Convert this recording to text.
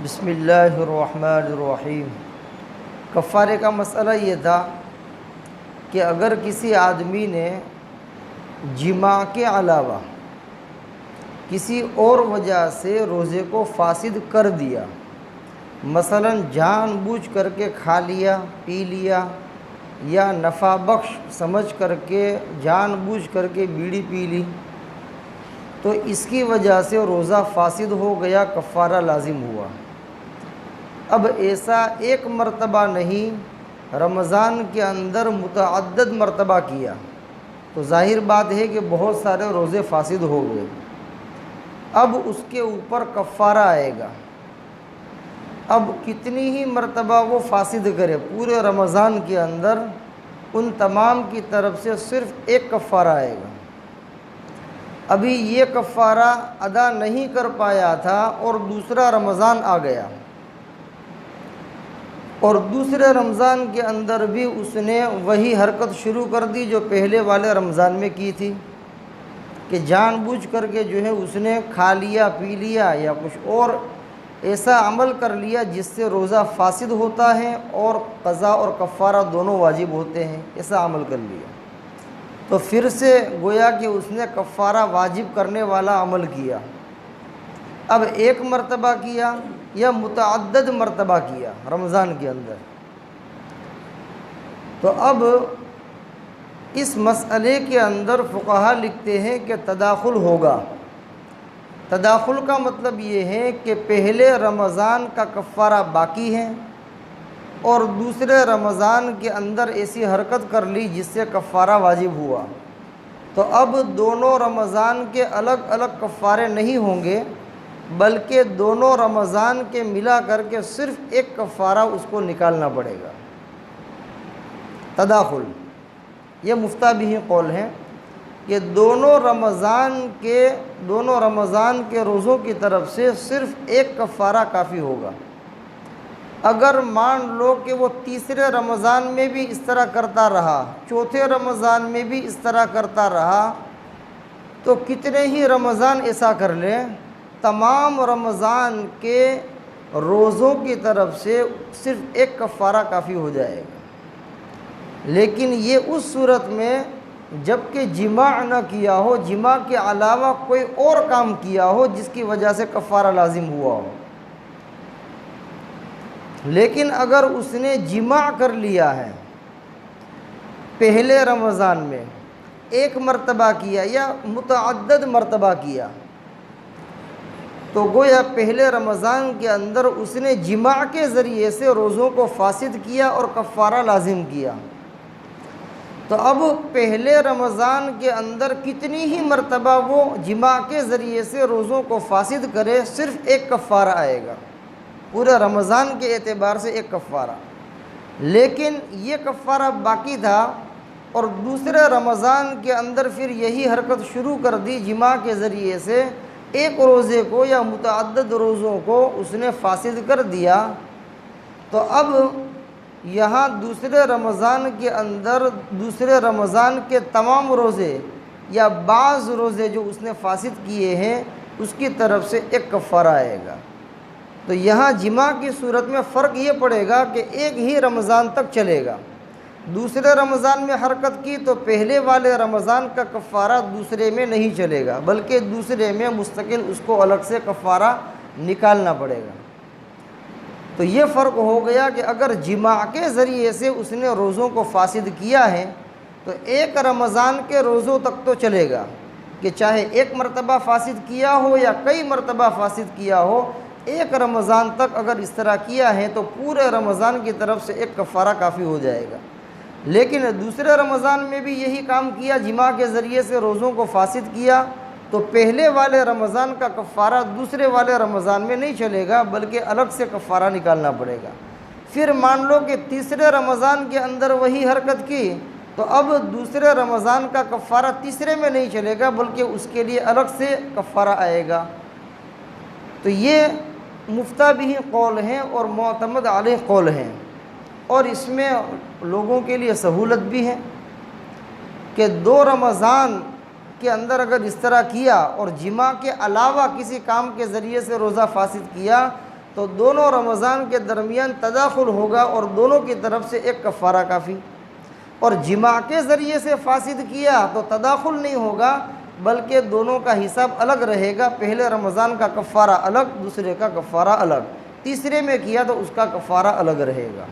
بسم اللہ الرحمن الرحیم۔ کفارے کا مسئلہ یہ تھا کہ اگر کسی آدمی نے جماع کے علاوہ کسی اور وجہ سے روزے کو فاسد کر دیا، مثلا جان بوجھ کر کے کھا لیا پی لیا، یا نفع بخش سمجھ کر کے جان بوجھ کر کے بیڑی پی لی، تو اس کی وجہ سے روزہ فاسد ہو گیا، کفارہ لازم ہوا۔ اب ایسا ایک مرتبہ نہیں، رمضان کے اندر متعدد مرتبہ کیا تو ظاہر بات ہے کہ بہت سارے روزے فاسد ہو گئے۔ اب اس کے اوپر کفارہ آئے گا۔ اب کتنی ہی مرتبہ وہ فاسد کرے، پورے رمضان کے اندر ان تمام کی طرف سے صرف ایک کفارہ آئے گا۔ ابھی یہ کفارہ ادا نہیں کر پایا تھا اور دوسرا رمضان آ گیا، اور دوسرے رمضان کے اندر بھی اس نے وہی حرکت شروع کر دی جو پہلے والے رمضان میں کی تھی، کہ جان بوجھ کر کے جو ہے اس نے کھا لیا پی لیا یا کچھ اور ایسا عمل کر لیا جس سے روزہ فاسد ہوتا ہے اور قضا اور کفارہ دونوں واجب ہوتے ہیں، ایسا عمل کر لیا تو پھر سے گویا کہ اس نے کفارہ واجب کرنے والا عمل کیا۔ اب ایک مرتبہ کیا یا متعدد مرتبہ کیا رمضان کے اندر، تو اب اس مسئلے کے اندر فقہا لکھتے ہیں کہ تداخل ہوگا۔ تداخل کا مطلب یہ ہے کہ پہلے رمضان کا کفارہ باقی ہے اور دوسرے رمضان کے اندر ایسی حرکت کر لی جس سے کفارہ واجب ہوا، تو اب دونوں رمضان کے الگ الگ کفارے نہیں ہوں گے، بلکہ دونوں رمضان کے ملا کر کے صرف ایک کفارہ اس کو نکالنا پڑے گا۔ تداخل یہ مفتابی قول ہے کہ دونوں رمضان کے روزوں کی طرف سے صرف ایک کفارہ کافی ہوگا۔ اگر مان لو کہ وہ تیسرے رمضان میں بھی اس طرح کرتا رہا، چوتھے رمضان میں بھی اس طرح کرتا رہا، تو کتنے ہی رمضان ایسا کر لے، تمام رمضان کے روزوں کی طرف سے صرف ایک کفارہ کافی ہو جائے گا۔ لیکن یہ اس صورت میں جب کہ جماع نہ کیا ہو، جماع کے علاوہ کوئی اور کام کیا ہو جس کی وجہ سے کفارہ لازم ہوا ہو۔ لیکن اگر اس نے جماع کر لیا ہے پہلے رمضان میں، ایک مرتبہ کیا یا متعدد مرتبہ کیا، تو گویا پہلے رمضان کے اندر اس نے جماع کے ذریعے سے روزوں کو فاسد کیا اور کفارہ لازم کیا، تو اب پہلے رمضان کے اندر کتنی ہی مرتبہ وہ جماع کے ذریعے سے روزوں کو فاسد کرے، صرف ایک کفارہ آئے گا، پورے رمضان کے اعتبار سے ایک کفارہ۔ لیکن یہ کفارہ باقی تھا اور دوسرے رمضان کے اندر پھر یہی حرکت شروع کر دی، جماع کے ذریعے سے ایک روزے کو یا متعدد روزوں کو اس نے فاسد کر دیا، تو اب یہاں دوسرے رمضان کے اندر دوسرے رمضان کے تمام روزے یا بعض روزے جو اس نے فاسد کیے ہیں اس کی طرف سے ایک کفارہ آئے گا۔ تو یہاں جماع کی صورت میں فرق یہ پڑے گا کہ ایک ہی رمضان تک چلے گا، دوسرے رمضان میں حرکت کی تو پہلے والے رمضان کا کفارہ دوسرے میں نہیں چلے گا، بلکہ دوسرے میں مستقل اس کو الگ سے کفارہ نکالنا پڑے گا۔ تو یہ فرق ہو گیا کہ اگر جماع کے ذریعے سے اس نے روزوں کو فاسد کیا ہے تو ایک رمضان کے روزوں تک تو چلے گا، کہ چاہے ایک مرتبہ فاسد کیا ہو یا کئی مرتبہ فاسد کیا ہو، ایک رمضان تک اگر اس طرح کیا ہے تو پورے رمضان کی طرف سے ایک کفارہ کافی ہو جائے گا۔ لیکن دوسرے رمضان میں بھی یہی کام کیا، جماع کے ذریعے سے روزوں کو فاسد کیا، تو پہلے والے رمضان کا کفارہ دوسرے والے رمضان میں نہیں چلے گا، بلکہ الگ سے کفارہ نکالنا پڑے گا۔ پھر مان لو کہ تیسرے رمضان کے اندر وہی حرکت کی، تو اب دوسرے رمضان کا کفارہ تیسرے میں نہیں چلے گا، بلکہ اس کے لیے الگ سے کفارہ آئے گا۔ تو یہ مفتابی قول ہیں اور معتمد علیہ قول ہیں، اور اس میں لوگوں کے لیے سہولت بھی ہے کہ 2 رمضان کے اندر اگر اس طرح کیا اور جماع کے علاوہ کسی کام کے ذریعے سے روزہ فاسد کیا تو دونوں رمضان کے درمیان تداخل ہوگا اور دونوں کی طرف سے ایک کفارہ کافی۔ اور جماع کے ذریعے سے فاسد کیا تو تداخل نہیں ہوگا، بلکہ دونوں کا حساب الگ رہے گا، پہلے رمضان کا کفارہ الگ، دوسرے کا کفارہ الگ، تیسرے میں کیا تو اس کا کفارہ الگ رہے گا۔